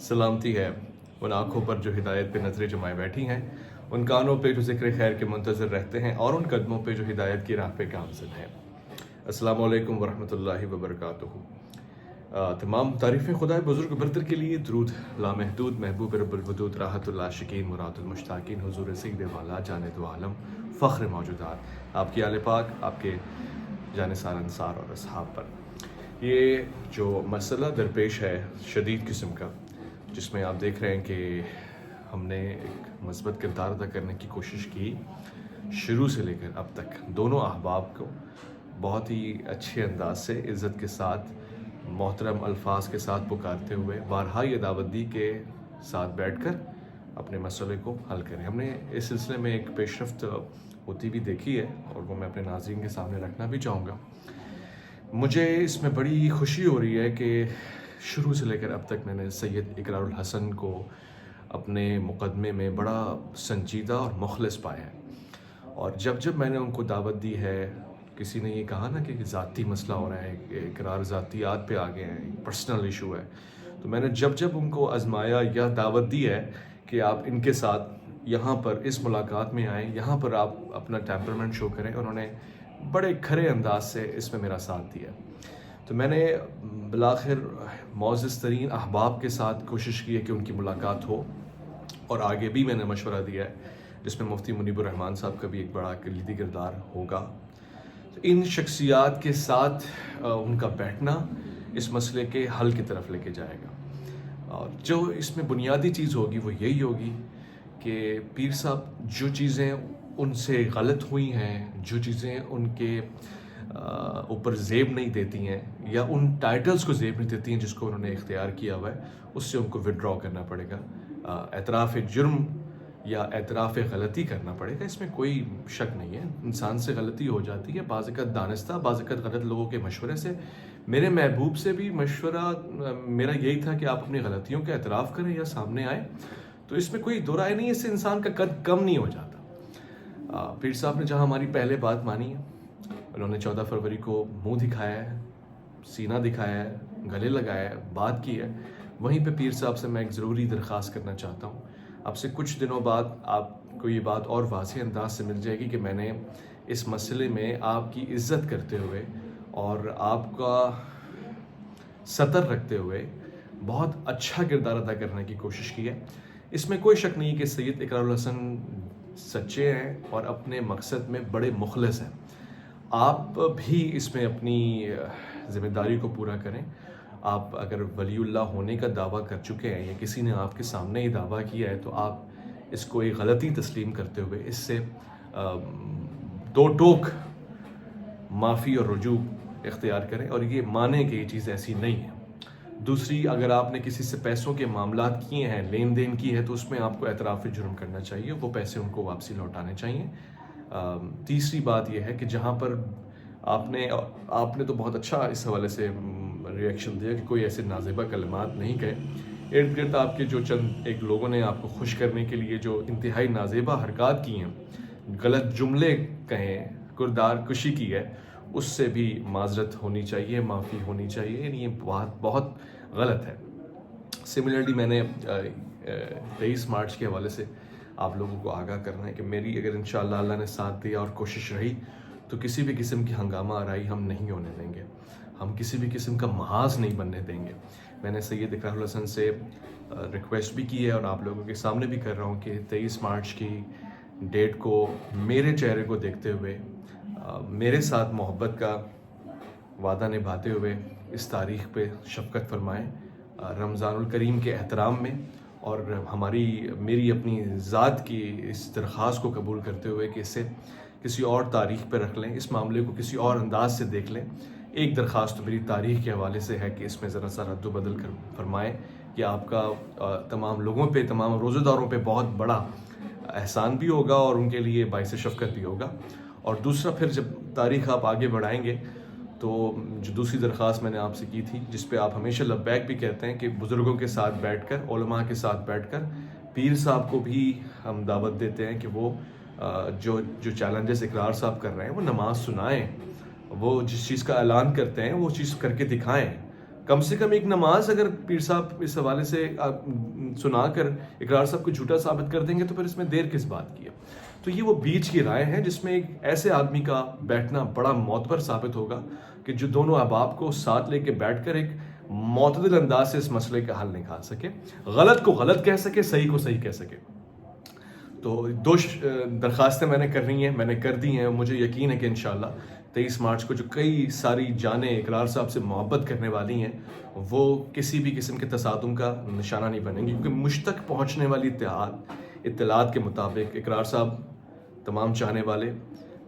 سلامتی ہے ان آنکھوں پر جو ہدایت پہ نظریں جمائے بیٹھی ہیں، ان کانوں پہ جو ذکر خیر کے منتظر رہتے ہیں، اور ان قدموں پہ جو ہدایت کی راہ پہ گامزن ہیں۔ السلام علیکم ورحمۃ اللہ وبرکاتہ۔ تمام تعریفیں خدائے بزرگ برتر کے لیے، درود لامحدود محبوب رب الودود، راحت العاشقین مراد المشتاقین، حضور سید والا جان دو عالم، فخر موجودات، آپ کی آل پاک، آپ کے جانثار انصار اور اصحاب پر۔ یہ جو مسئلہ درپیش ہے شدید قسم کا، جس میں آپ دیکھ رہے ہیں کہ ہم نے ایک مثبت کردار ادا کرنے کی کوشش کی شروع سے لے کر اب تک، دونوں احباب کو بہت ہی اچھے انداز سے عزت کے ساتھ محترم الفاظ کے ساتھ پکارتے ہوئے بارہا یہ دعوت دی کہ ساتھ بیٹھ کر اپنے مسئلے کو حل کریں۔ ہم نے اس سلسلے میں ایک پیش رفت ہوتی بھی دیکھی ہے، اور وہ میں اپنے ناظرین کے سامنے رکھنا بھی چاہوں گا۔ مجھے اس میں بڑی خوشی ہو رہی ہے کہ شروع سے لے کر اب تک میں نے سید اقرار الحسن کو اپنے مقدمے میں بڑا سنجیدہ اور مخلص پایا ہے، اور جب جب میں نے ان کو دعوت دی ہے، کسی نے یہ کہا نا کہ ذاتی مسئلہ ہو رہا ہے، اقرار ذاتیات پہ آ گئے ہیں، پرسنل ایشو ہے، تو میں نے جب جب ان کو آزمایا یا دعوت دی ہے کہ آپ ان کے ساتھ یہاں پر اس ملاقات میں آئیں، یہاں پر آپ اپنا ٹیمپرمنٹ شو کریں، انہوں نے بڑے کھرے انداز سے اس میں میرا ساتھ دیا۔ تو میں نے بالآخر معزز ترین احباب کے ساتھ کوشش کی ہے کہ ان کی ملاقات ہو، اور آگے بھی میں نے مشورہ دیا ہے، جس میں مفتی منیب الرحمان صاحب کا بھی ایک بڑا کلیدی کردار ہوگا۔ تو ان شخصیات کے ساتھ ان کا بیٹھنا اس مسئلے کے حل کی طرف لے کے جائے گا، اور جو اس میں بنیادی چیز ہوگی وہ یہی ہوگی کہ پیر صاحب جو چیزیں ان سے غلط ہوئی ہیں، جو چیزیں ان کے اوپر زیب نہیں دیتی ہیں، یا ان ٹائٹلز کو زیب نہیں دیتی ہیں جس کو انہوں نے اختیار کیا ہوا ہے، اس سے ان کو وڈرا کرنا پڑے گا، اعتراف جرم یا اعتراف غلطی کرنا پڑے گا۔ اس میں کوئی شک نہیں ہے، انسان سے غلطی ہو جاتی ہے، بعض اوقات دانستہ، بعض اوقات غلط لوگوں کے مشورے سے۔ میرے محبوب سے بھی مشورہ میرا یہی تھا کہ آپ اپنی غلطیوں کا اعتراف کریں یا سامنے آئیں، تو اس میں کوئی دو رائے نہیں ہے، اس سے انسان کا قد کم نہیں ہو جاتا۔ پیر صاحب نے جہاں ہماری پہلے بات مانی ہے، انہوں نے 14 فروری کو منہ دکھایا ہے، سینہ دکھایا ہے، گلے لگایا ہے، بات کی ہے، وہیں پہ پیر صاحب سے میں ایک ضروری درخواست کرنا چاہتا ہوں۔ اب سے کچھ دنوں بعد آپ کو یہ بات اور واضح انداز سے مل جائے گی کہ میں نے اس مسئلے میں آپ کی عزت کرتے ہوئے اور آپ کا سطر رکھتے ہوئے بہت اچھا کردار ادا کرنے کی کوشش کی ہے۔ اس میں کوئی شک نہیں کہ سید اقرار الحسن سچے ہیں اور اپنے مقصد میں بڑے مخلص ہیں۔ آپ بھی اس میں اپنی ذمہ داری کو پورا کریں۔ آپ اگر ولی اللہ ہونے کا دعویٰ کر چکے ہیں، یا کسی نے آپ کے سامنے ہی دعویٰ کیا ہے، تو آپ اس کو ایک غلطی تسلیم کرتے ہوئے اس سے دو ٹوک معافی اور رجوع اختیار کریں، اور یہ مانیں کہ یہ چیز ایسی نہیں ہے۔ دوسری، اگر آپ نے کسی سے پیسوں کے معاملات کیے ہیں، لین دین کی ہے، تو اس میں آپ کو اعتراف جرم کرنا چاہیے، وہ پیسے ان کو واپسی لوٹانے چاہیے۔ تیسری بات یہ ہے کہ جہاں پر آپ نے تو بہت اچھا اس حوالے سے ریئیکشن دیا کہ کوئی ایسے نازیبہ کلمات نہیں کہے۔ ارد گرد آپ کے جو چند ایک لوگوں نے آپ کو خوش کرنے کے لیے جو انتہائی نازیبہ حرکات کی ہیں، غلط جملے کہیں، کردار کشی کی ہے، اس سے بھی معذرت ہونی چاہیے، معافی ہونی چاہیے، یعنی یہ بہت غلط ہے۔ سملرلی میں نے 23 مارچ کے حوالے سے آپ لوگوں کو آگاہ کرنا ہے کہ میری اگر انشاءاللہ اللہ نے ساتھ دیا اور کوشش رہی، تو کسی بھی قسم کی ہنگامہ آرائی ہم نہیں ہونے دیں گے، ہم کسی بھی قسم کا محاذ نہیں بننے دیں گے۔ میں نے سید اقرار الحسن سے ریکویسٹ بھی کی ہے، اور آپ لوگوں کے سامنے بھی کر رہا ہوں کہ 23 مارچ کی ڈیٹ کو میرے چہرے کو دیکھتے ہوئے، میرے ساتھ محبت کا وعدہ نبھاتے ہوئے اس تاریخ پہ شفقت فرمائیں، رمضان الکریم کے احترام میں، اور میری اپنی ذات کی اس درخواست کو قبول کرتے ہوئے کہ اسے کسی اور تاریخ پہ رکھ لیں، اس معاملے کو کسی اور انداز سے دیکھ لیں۔ ایک درخواست تو میری تاریخ کے حوالے سے ہے کہ اس میں ذرا سا رد و بدل کر فرمائیں، کہ آپ کا تمام لوگوں پہ، تمام روزہ داروں پہ بہت بڑا احسان بھی ہوگا، اور ان کے لیے باعث شفقت بھی ہوگا۔ اور دوسرا، پھر جب تاریخ آپ آگے بڑھائیں گے، تو جو دوسری درخواست میں نے آپ سے کی تھی، جس پہ آپ ہمیشہ لبیک بھی کہتے ہیں، کہ بزرگوں کے ساتھ بیٹھ کر، علماء کے ساتھ بیٹھ کر، پیر صاحب کو بھی ہم دعوت دیتے ہیں کہ وہ جو چیلنجز اقرار صاحب کر رہے ہیں، وہ نماز سنائیں، وہ جس چیز کا اعلان کرتے ہیں وہ چیز کر کے دکھائیں، کم سے کم ایک نماز اگر پیر صاحب اس حوالے سے سنا کر اقرار صاحب کو جھوٹا ثابت کر دیں گے تو پھر اس میں دیر کس بات کی ہے. تو یہ وہ بیچ کی رائے ہے جس میں ایک ایسے آدمی کا بیٹھنا بڑا معتبر ثابت ہوگا کہ جو دونوں احباب کو ساتھ لے کے بیٹھ کر ایک معتدل انداز سے اس مسئلے کا حل نکال سکے, غلط کو غلط کہہ سکے, صحیح کو صحیح کہہ سکے. تو 2 درخواستیں میں نے کرنی ہیں, میں نے کر دی ہیں. مجھے یقین ہے کہ انشاءاللہ 23 مارچ کو جو کئی ساری جانیں اقرار صاحب سے محبت کرنے والی ہیں وہ کسی بھی قسم کے تصادم کا نشانہ نہیں بنیں گی, کیونکہ مجھ تک پہنچنے والی اطلاعات کے مطابق اقرار صاحب تمام چاہنے والے,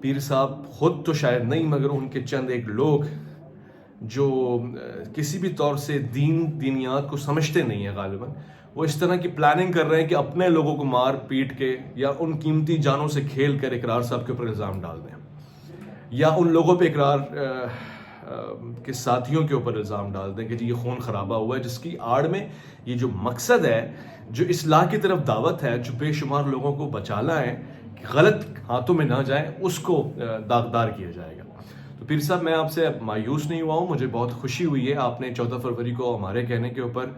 پیر صاحب خود تو شاید نہیں مگر ان کے چند ایک لوگ جو کسی بھی طور سے دینیات کو سمجھتے نہیں ہیں غالباً, وہ اس طرح کی پلاننگ کر رہے ہیں کہ اپنے لوگوں کو مار پیٹ کے یا ان قیمتی جانوں سے کھیل کر اقرار صاحب کے اوپر الزام ڈال دیں, یا ان لوگوں پہ اقرار کے ساتھیوں کے اوپر الزام ڈال دیں کہ جی یہ خون خرابہ ہوا ہے, جس کی آڑ میں یہ جو مقصد ہے, جو اصلاح کی طرف دعوت ہے, جو بے شمار لوگوں کو بچانا ہے کہ غلط ہاتھوں میں نہ جائیں, اس کو داغدار کیا جائے گا. تو پیر صاحب میں آپ سے مایوس نہیں ہوا ہوں, مجھے بہت خوشی ہوئی ہے آپ نے 14 فروری کو ہمارے کہنے کے اوپر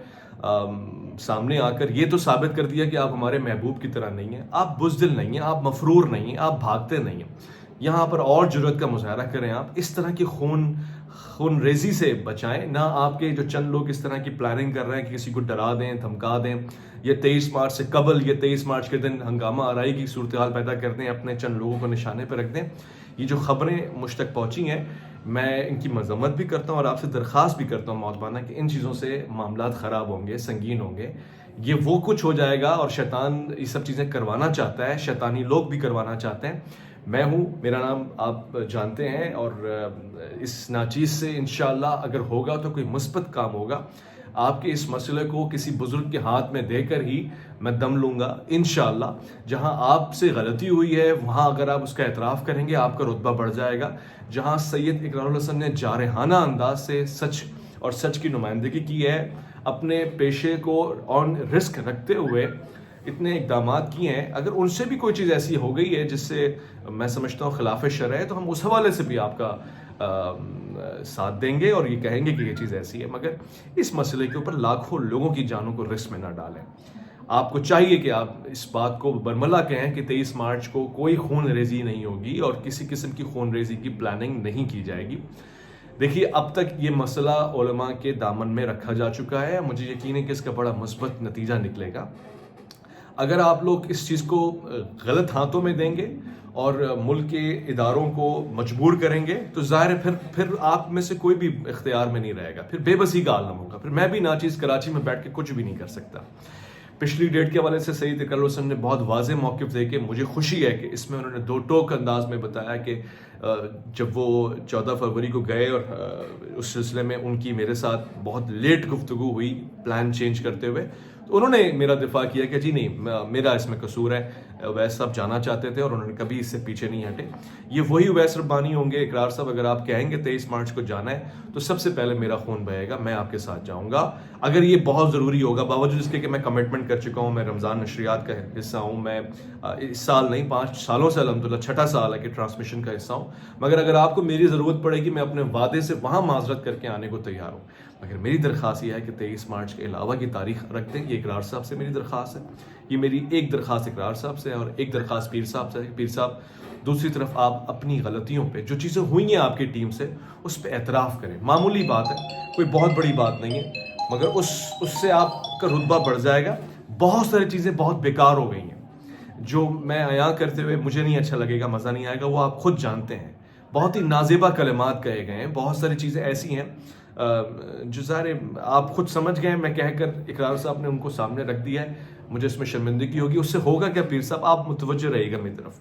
سامنے آ کر یہ تو ثابت کر دیا کہ آپ ہمارے محبوب کی طرح نہیں ہیں, آپ بزدل نہیں ہیں, آپ مفرور نہیں ہیں, آپ بھاگتے نہیں ہیں. یہاں پر اور جرأت کا مظاہرہ کریں, آپ اس طرح کی خون ریزی سے بچائیں. نہ آپ کے جو چند لوگ اس طرح کی پلاننگ کر رہے ہیں کہ کسی کو ڈرا دیں, دھمکا دیں, یا 23 مارچ سے قبل یا 23 مارچ کے دن ہنگامہ آرائی کی صورتحال پیدا کر دیں, اپنے چند لوگوں کو نشانے پہ رکھ دیں. یہ جو خبریں مجھ تک پہنچی ہیں میں ان کی مذمت بھی کرتا ہوں اور آپ سے درخواست بھی کرتا ہوں محترمانہ کہ ان چیزوں سے معاملات خراب ہوں گے, سنگین ہوں گے. یہ وہ کچھ ہو جائے گا اور شیطان یہ سب چیزیں کروانا چاہتا ہے, شیطانی لوگ بھی کروانا چاہتے ہیں. میں ہوں, میرا نام آپ جانتے ہیں, اور اس ناچیز سے انشاءاللہ اگر ہوگا تو کوئی مثبت کام ہوگا. آپ کے اس مسئلے کو کسی بزرگ کے ہاتھ میں دے کر ہی میں دم لوں گا انشاءاللہ. جہاں آپ سے غلطی ہوئی ہے وہاں اگر آپ اس کا اعتراف کریں گے آپ کا رتبہ بڑھ جائے گا. جہاں سید اقرار الحسن نے جارحانہ انداز سے سچ اور سچ کی نمائندگی کی ہے, اپنے پیشے کو آن رسک رکھتے ہوئے اتنے اقدامات کیے ہیں, اگر ان سے بھی کوئی چیز ایسی ہو گئی ہے جس سے میں سمجھتا ہوں خلاف شرع ہے, تو ہم اس حوالے سے بھی آپ کا ساتھ دیں گے اور یہ کہیں گے کہ یہ چیز ایسی ہے. مگر اس مسئلے کے اوپر لاکھوں لوگوں کی جانوں کو رسک میں نہ ڈالیں. آپ کو چاہیے کہ آپ اس بات کو برملا کہیں کہ 23 مارچ کو کوئی خون ریزی نہیں ہوگی اور کسی قسم کی خون ریزی کی پلاننگ نہیں کی جائے گی. دیکھیے اب تک یہ مسئلہ علماء کے دامن میں رکھا جا چکا ہے, مجھے یقین ہے کہ اس کا بڑا مثبت نتیجہ نکلے گا. اگر آپ لوگ اس چیز کو غلط ہاتھوں میں دیں گے اور ملک کے اداروں کو مجبور کریں گے تو ظاہر ہے پھر آپ میں سے کوئی بھی اختیار میں نہیں رہے گا, پھر بے بسی کا عالم ہوگا. پھر میں بھی ناچیز کراچی میں بیٹھ کے کچھ بھی نہیں کر سکتا. پچھلی ڈیٹ کے حوالے سے سید اقرار الحسن نے بہت واضح موقف دے کے مجھے خوشی ہے کہ اس میں انہوں نے 2 ٹوک انداز میں بتایا کہ جب وہ 14 فروری کو گئے اور اس سلسلے میں ان کی میرے ساتھ بہت لیٹ گفتگو ہوئی پلان چینج کرتے ہوئے, تو انہوں نے میرا دفاع کیا کہ جی نہیں میرا اس میں قصور ہے, اویس صاحب جانا چاہتے تھے اور انہوں نے کبھی اس سے پیچھے نہیں ہٹے. یہ وہی اویس ربانی ہوں گے. اقرار صاحب اگر آپ کہیں گے 23 مارچ کو جانا ہے تو سب سے پہلے میرا خون بہے گا, میں آپ کے ساتھ جاؤں گا اگر یہ بہت ضروری ہوگا, باوجود اس کے کہ میں کمٹمنٹ کر چکا ہوں, میں رمضان نشریات کا حصہ ہوں, میں اس سال نہیں 5 سالوں سے الحمدللہ 6ٹھا سال ہے کہ ٹرانسمیشن کا حصہ ہوں. مگر اگر آپ کو میری ضرورت پڑے گی میں اپنے وعدے سے وہاں معذرت کر کے آنے کو تیار ہوں. مگر میری درخواست یہ ہے کہ 23 مارچ کے علاوہ کی تاریخ رکھ دیں. یہ اقرار صاحب سے میری درخواست ہے, یہ میری ایک درخواست اقرار صاحب سے اور ایک درخواست پیر صاحب سے. پیر صاحب دوسری طرف آپ اپنی غلطیوں پہ جو چیزیں ہوئی ہیں آپ کی ٹیم سے اس پہ اعتراف کریں. معمولی بات ہے, کوئی بہت بڑی بات نہیں ہے, مگر اس سے آپ کا رتبہ بڑھ جائے گا. بہت ساری چیزیں بہت بیکار ہو گئی ہیں جو میں عیاں کرتے ہوئے مجھے نہیں اچھا لگے گا, مزہ نہیں آئے گا, وہ آپ خود جانتے ہیں. بہت ہی نازیبا کلمات کہے گئے ہیں, بہت ساری چیزیں ایسی ہیں جو ظاہر آپ خود سمجھ گئے. میں کہہ کر اقرار صاحب نے ان کو سامنے رکھ دیا ہے, مجھے اس میں شرمندگی ہوگی. اس سے ہوگا کیا پیر صاحب, آپ متوجہ رہیے گا میری طرف.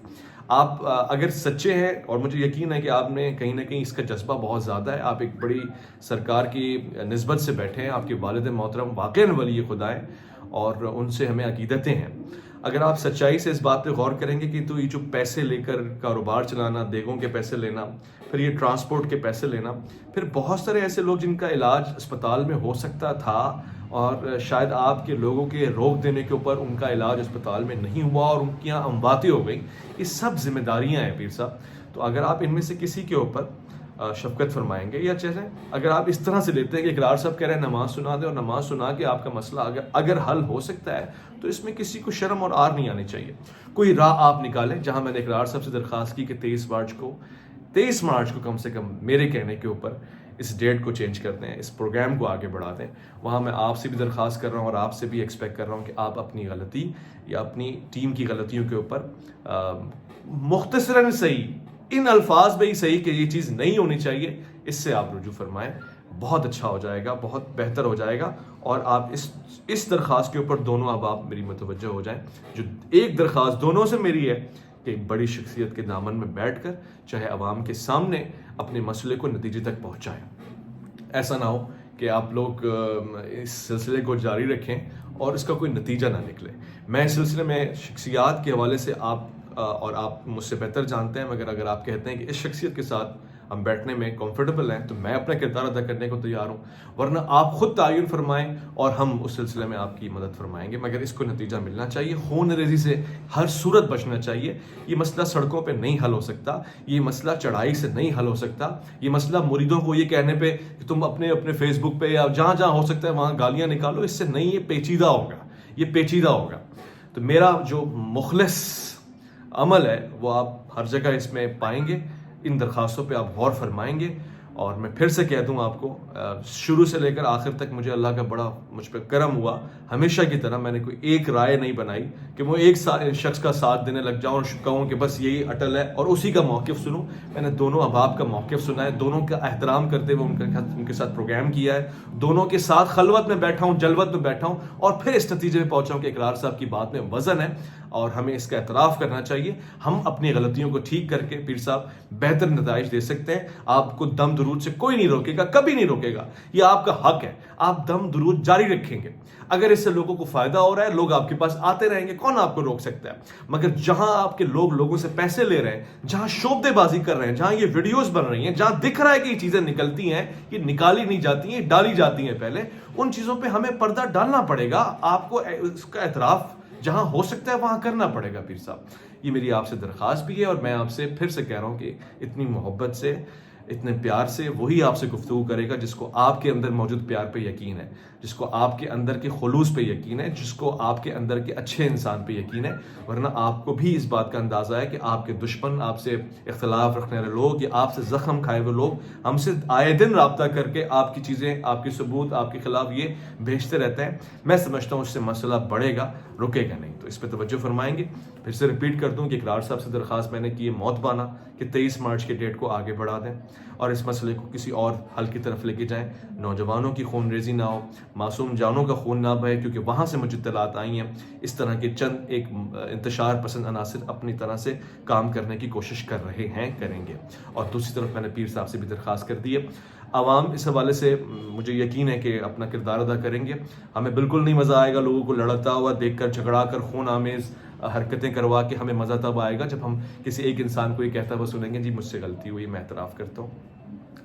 آپ اگر سچے ہیں اور مجھے یقین ہے کہ آپ نے کہیں نہ کہیں اس کا جذبہ بہت زیادہ ہے, آپ ایک بڑی سرکار کی نسبت سے بیٹھے ہیں, آپ کے والد محترم واقعاً ولی خدا ہیں اور ان سے ہمیں عقیدتیں ہیں. اگر آپ سچائی سے اس بات پہ غور کریں گے کہ تو یہ جو پیسے لے کر کاروبار چلانا, دیگوں کے پیسے لینا, پھر یہ ٹرانسپورٹ کے پیسے لینا, پھر بہت سارے ایسے لوگ جن کا علاج اسپتال میں ہو سکتا تھا اور شاید آپ کے لوگوں کے روک دینے کے اوپر ان کا علاج اسپتال میں نہیں ہوا اور ان کی یہاں امواتیں ہو گئیں, یہ سب ذمہ داریاں ہیں پیر صاحب. تو اگر آپ ان میں سے کسی کے اوپر شفقت فرمائیں گے. یا جیسے اگر آپ اس طرح سے لیتے ہیں کہ اقرار صاحب کہہ رہے ہیں نماز سنا دیں اور نماز سنا کے آپ کا مسئلہ اگر حل ہو سکتا ہے تو اس میں کسی کو شرم اور آر نہیں آنی چاہیے. کوئی راہ آپ نکالیں. جہاں میں نے اقرار صاحب سے درخواست کی کہ 23 مارچ کو کم سے کم میرے کہنے کے اوپر اس ڈیٹ کو چینج کر دیں, اس پروگرام کو آگے بڑھا دیں, وہاں میں آپ سے بھی درخواست کر رہا ہوں اور آپ سے بھی ایکسپیکٹ کر رہا ہوں کہ آپ اپنی غلطی یا اپنی ٹیم کی غلطیوں کے اوپر مختصراً صحیح, ان الفاظ میں ہی صحیح کہ یہ چیز نہیں ہونی چاہیے, اس سے آپ رجوع فرمائیں. بہت اچھا ہو جائے گا, بہت بہتر ہو جائے گا. اور آپ اس درخواست کے اوپر دونوں اب آپ میری متوجہ ہو جائیں. جو ایک درخواست دونوں سے میری ہے کہ ایک بڑی شخصیت کے دامن میں بیٹھ کر چاہے عوام کے سامنے اپنے مسئلے کو نتیجے تک پہنچائیں. ایسا نہ ہو کہ آپ لوگ اس سلسلے کو جاری رکھیں اور اس کا کوئی نتیجہ نہ نکلے. میں اس سلسلے میں شخصیات کے حوالے سے اور آپ مجھ سے بہتر جانتے ہیں, مگر اگر آپ کہتے ہیں کہ اس شخصیت کے ساتھ ہم بیٹھنے میں کمفرٹیبل ہیں تو میں اپنا کردار ادا کرنے کو تیار ہوں, ورنہ آپ خود تعین فرمائیں اور ہم اس سلسلے میں آپ کی مدد فرمائیں گے. مگر اس کو نتیجہ ملنا چاہیے, خون ریزی سے ہر صورت بچنا چاہیے. یہ مسئلہ سڑکوں پہ نہیں حل ہو سکتا, یہ مسئلہ چڑھائی سے نہیں حل ہو سکتا, یہ مسئلہ مریدوں کو یہ کہنے پہ کہ تم اپنے فیس بک پہ یا جہاں جہاں ہو سکتا ہے وہاں گالیاں نکالو, اس سے نہیں. یہ پیچیدہ ہوگا. تو میرا جو مخلص عمل ہے وہ آپ ہر جگہ اس میں پائیں گے. ان درخواستوں پہ آپ غور فرمائیں گے. اور میں پھر سے کہہ دوں آپ کو, شروع سے لے کر آخر تک مجھے اللہ کا بڑا مجھ پہ کرم ہوا. ہمیشہ کی طرح میں نے کوئی ایک رائے نہیں بنائی کہ وہ ایک شخص کا ساتھ دینے لگ جاؤں اور کہوں کہ بس یہی اٹل ہے اور اسی کا موقف سنوں. میں نے دونوں احباب کا موقف سنا ہے, دونوں کا احترام کرتے ہوئے ان کے ساتھ پروگرام کیا ہے, دونوں کے ساتھ خلوت میں بیٹھا ہوں, جلوت میں بیٹھا ہوں, اور پھر اس نتیجے میں پہنچا ہوں کہ اقرار صاحب کی بات میں وزن ہے اور ہمیں اس کا اعتراف کرنا چاہیے. ہم اپنی غلطیوں کو ٹھیک کر کے پیر صاحب بہتر نتائج دے سکتے ہیں. آپ کو دم درود سے کوئی نہیں روکے گا, کبھی نہیں روکے گا, یہ آپ کا حق ہے. آپ دم درود جاری رکھیں گے. اگر اس سے لوگوں کو فائدہ ہو رہا ہے, لوگ آپ کے پاس آتے رہیں گے, کون آپ کو روک سکتا ہے. مگر جہاں آپ کے لوگوں سے پیسے لے رہے ہیں, جہاں شعبدے بازی کر رہے ہیں, جہاں یہ ویڈیوز بن رہی ہیں, جہاں دکھ رہا ہے کہ یہ چیزیں نکلتی ہیں, یہ نکالی نہیں جاتی ہیں, ڈالی جاتی ہیں پہلے, ان چیزوں پہ ہمیں پردہ ڈالنا پڑے گا. آپ کو اس کا اعتراف جہاں ہو سکتا ہے وہاں کرنا پڑے گا پیر صاحب. یہ میری آپ سے درخواست بھی ہے, اور میں آپ سے پھر سے کہہ رہا ہوں کہ اتنی محبت سے, اتنے پیار سے وہی آپ سے گفتگو کرے گا جس کو آپ کے اندر موجود پیار پہ یقین ہے, جس کو آپ کے اندر کے خلوص پہ یقین ہے, جس کو آپ کے اندر کے اچھے انسان پہ یقین ہے. ورنہ آپ کو بھی اس بات کا اندازہ ہے کہ آپ کے دشمن, آپ سے اختلاف رکھنے والے لوگ یا آپ سے زخم کھائے ہوئے لوگ ہم سے آئے دن رابطہ کر کے آپ کی چیزیں, آپ کے ثبوت آپ کے خلاف یہ بھیجتے رہتے ہیں. میں سمجھتا ہوں اس سے مسئلہ بڑھے گا, رکے گا نہیں. تو اس پہ توجہ فرمائیں گے. پھر سے ریپیٹ کر دوں کہ اقرار صاحب سے درخواست میں نے کی ہے موت بانا کہ 23 مارچ کے ڈیٹ کو آگے بڑھا دیں اور اس مسئلے کو کسی اور حل کی طرف لے کے جائیں. نوجوانوں کی خون ریزی نہ ہو, معصوم جانوں کا خون نہ بہے, کیونکہ وہاں سے مجھے اطلاعات آئی ہیں اس طرح کے چند ایک انتشار پسند عناصر اپنی طرح سے کام کرنے کی کوشش کر رہے ہیں, کریں گے. اور دوسری طرف میں نے پیر صاحب سے بھی درخواست کر دی ہے. عوام اس حوالے سے مجھے یقین ہے کہ اپنا کردار ادا کریں گے. ہمیں بالکل نہیں مزہ آئے گا لوگوں کو لڑتا ہوا دیکھ کر, جھگڑا کر, خون آمیز حرکتیں کروا کے. ہمیں مزہ تب آئے گا جب ہم کسی ایک انسان کو یہ کہتا ہوا سنیں گے جی مجھ سے غلطی ہوئی, میں اعتراف کرتا ہوں.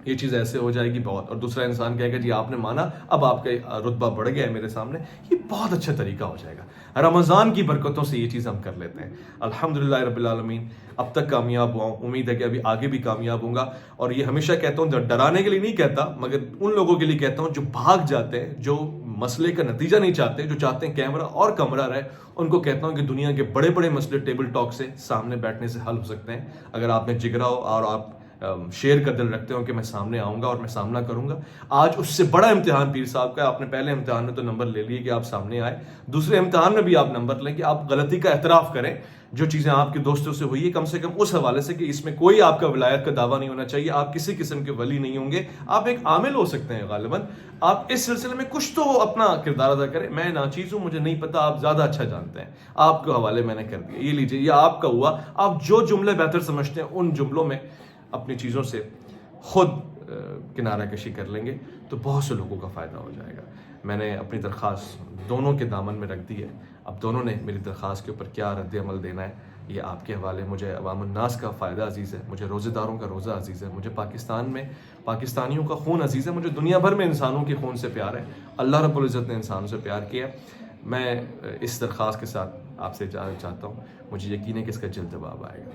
یہ چیز ایسے ہو جائے گی بہت, اور دوسرا انسان کہے گا جی آپ نے مانا, اب آپ کا رتبہ بڑھ گیا ہے میرے سامنے. یہ بہت اچھا طریقہ ہو جائے گا. رمضان کی برکتوں سے یہ چیز ہم کر لیتے ہیں. الحمدللہ رب العالمین. اب تک کامیاب ہوا ہوں, امید ہے کہ ابھی آگے بھی کامیاب ہوں گا. اور یہ ہمیشہ کہتا ہوں, ڈرانے کے لیے نہیں کہتا, مگر ان لوگوں کے لیے کہتا ہوں جو بھاگ جاتے ہیں, جو مسئلے کا نتیجہ نہیں چاہتے, جو چاہتے ہیں کیمرہ اور کمرہ رہے, ان کو کہتا ہوں کہ دنیا کے بڑے بڑے مسئلے ٹیبل ٹاک سے, سامنے بیٹھنے سے حل ہو سکتے ہیں. اگر آپ میں جگرا ہو اور آپ شیئر کا دل رکھتے ہو کہ میں سامنے آؤں گا اور میں سامنا کروں گا. آج اس سے بڑا امتحان پیر صاحب کا ہے. آپ نے پہلے امتحان میں تو نمبر لے لیے کہ آپ سامنے آئے, دوسرے امتحان میں بھی آپ نمبر لیں کہ آپ غلطی کا اعتراف کریں. جو چیزیں آپ کے دوستوں سے ہوئی ہے کم سے کم اس حوالے سے کہ اس میں کوئی آپ کا ولایت کا دعویٰ نہیں ہونا چاہیے, آپ کسی قسم کے ولی نہیں ہوں گے, آپ ایک عامل ہو سکتے ہیں غالباً. آپ اس سلسلے میں کچھ تو اپنا کردار ادا کریں. میں ناچیز ہوں, مجھے نہیں پتا, آپ زیادہ اچھا جانتے ہیں, آپ کے حوالے میں نے کر دیا. یہ لیجیے, یہ آپ کا ہوا. آپ جو جملے بہتر سمجھتے ہیں ان جملوں میں اپنی چیزوں سے خود کنارہ کشی کر لیں گے تو بہت سے لوگوں کا فائدہ ہو جائے گا. میں نے اپنی درخواست دونوں کے دامن میں رکھ دی ہے. اب دونوں نے میری درخواست کے اوپر کیا رد عمل دینا ہے یہ آپ کے حوالے. مجھے عوام الناس کا فائدہ عزیز ہے, مجھے روزے داروں کا روزہ عزیز ہے, مجھے پاکستان میں پاکستانیوں کا خون عزیز ہے, مجھے دنیا بھر میں انسانوں کے خون سے پیار ہے. اللہ رب العزت نے انسانوں سے پیار کیا. میں اس درخواست کے ساتھ آپ سے اجازت چاہتا ہوں. مجھے یقین ہے کہ اس کا جلد جواب آئے گا.